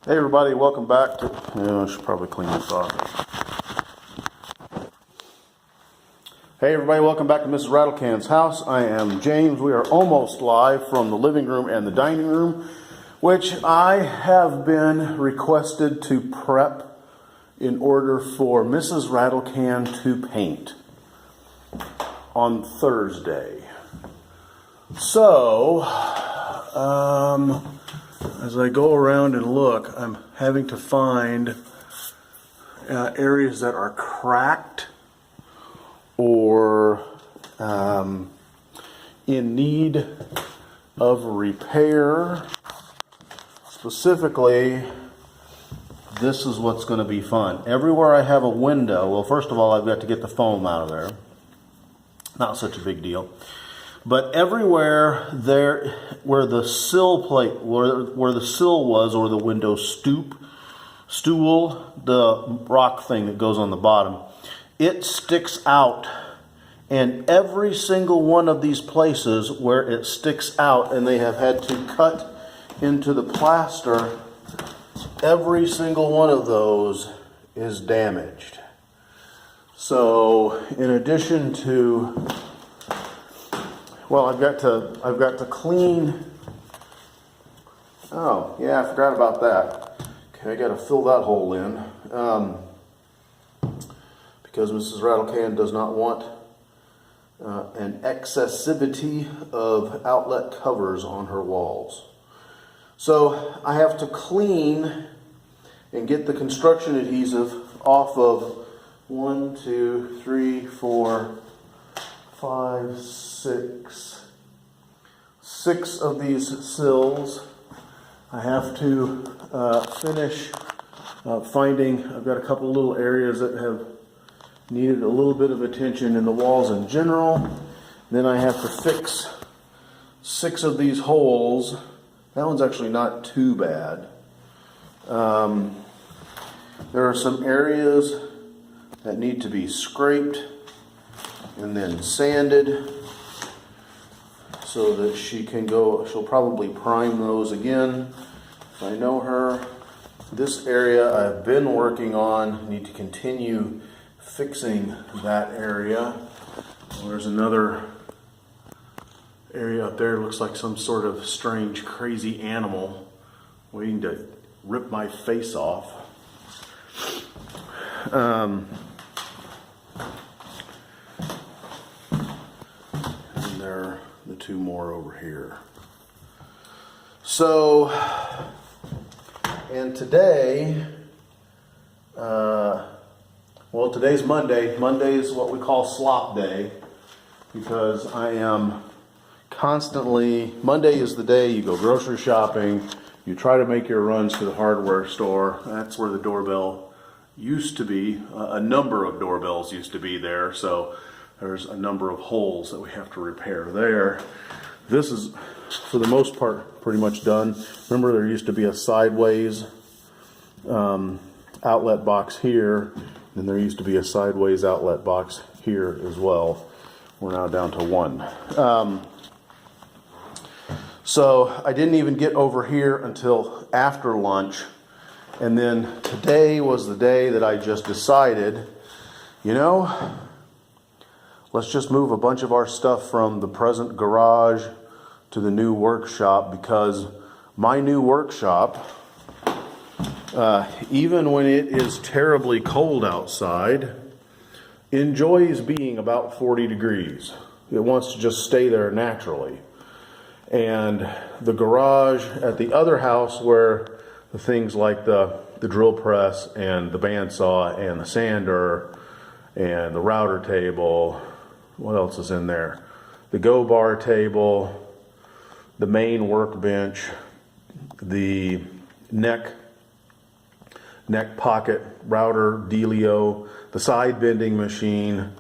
Hey everybody, welcome back to, I should probably clean this off. Hey everybody, welcome back to Mrs. Rattlecan's house. I am James. We are almost live from the living room and the dining room, which I have been requested to prep in order for Mrs. Rattlecan to paint on Thursday. So, as I go around and look, I'm having to find areas that are cracked or in need of repair. Specifically, this is what's going to be fun. Everywhere I have a window, well, first of all, I've got to get the foam out of there. Not such a big deal. But everywhere there, where the sill plate, where the sill was, or the window stool, the rock thing that goes on the bottom, it sticks out. And every single one of these places where it sticks out, and they have had to cut into the plaster, every single one of those is damaged. So, in addition to, well, I've got to clean. Oh, yeah, I forgot about that. Okay, I got to fill that hole in because Mrs. Rattlecan does not want an excessivity of outlet covers on her walls. So I have to clean and get the construction adhesive off of 1, 2, 3, 4, 5, 6 of these sills. I have to finish finding, I've got a couple of little areas that have needed a little bit of attention in the walls in general. Then I have to fix 6 of these holes. That one's actually not too bad. There are some areas that need to be scraped and then sanded so that she can go. She'll probably prime those again if I know her. This area I've been working on, need to continue fixing that area. There's another area up there, looks like some sort of strange crazy animal waiting to rip my face off. And there are the 2 more over here. So, and today, well, today's Monday. Monday is what we call slop day because I am constantly, Monday is the day you go grocery shopping, you try to make your runs to the hardware store. That's where the doorbell used to be. A number of doorbells used to be there, so there's a number of holes that we have to repair there. This is, for the most part, pretty much done. Remember, there used to be a sideways outlet box here, and there used to be a sideways outlet box here as well. We're now down to 1. So I didn't even get over here until after lunch. And then today was the day that I just decided, you know, let's just move a bunch of our stuff from the present garage to the new workshop, because my new workshop, even when it is terribly cold outside, enjoys being about 40 degrees. It wants to just stay there naturally. And the garage at the other house, where the things like the drill press and the bandsaw and the sander and the router table, what else is in there? The go bar table, the main workbench, the neck pocket router dealio, the side bending machine,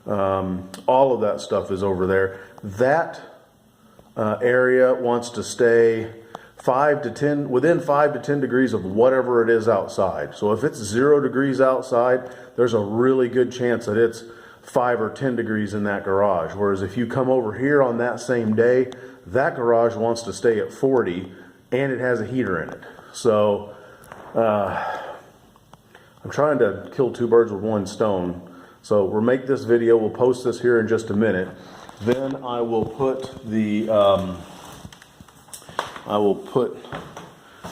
all of that stuff is over there. That area wants to stay within 5 to 10 degrees of whatever it is outside. So if it's 0 degrees outside, there's a really good chance that it's 5 or 10 degrees in that garage. Whereas if you come over here on that same day, that garage wants to stay at 40 and it has a heater in it. So I'm trying to kill two birds with one stone. So we'll make this video, we'll post this here in just a minute. Then I will put the,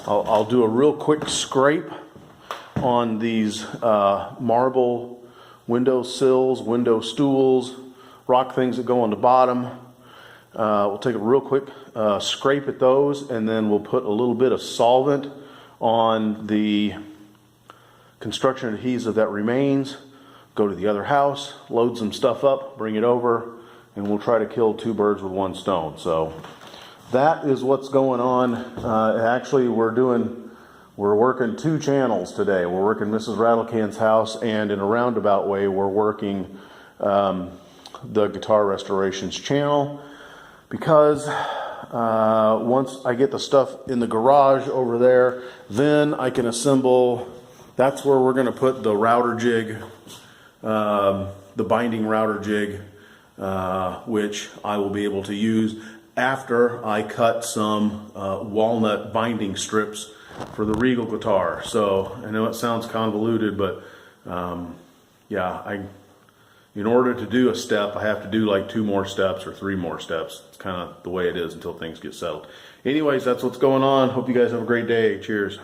I'll do a real quick scrape on these marble window sills, window stools, rock things that go on the bottom. We'll take a real quick scrape at those, and then we'll put a little bit of solvent on the construction adhesive that remains. Go to the other house, load some stuff up, bring it over, and we'll try to kill two birds with one stone. So that is what's going on. Actually, we're working two channels today. We're working Mrs. Rattlecan's house, and in a roundabout way, we're working the Guitar Restorations channel, because once I get the stuff in the garage over there, then I can assemble. That's where we're going to put the router jig, the binding router jig, which I will be able to use after I cut some walnut binding strips for the Regal guitar. So I know it sounds convoluted, but yeah, in order to do a step, I have to do like 2 more steps or 3 more steps. It's kind of the way it is until things get settled. Anyways, that's what's going on. Hope you guys have a great day. Cheers.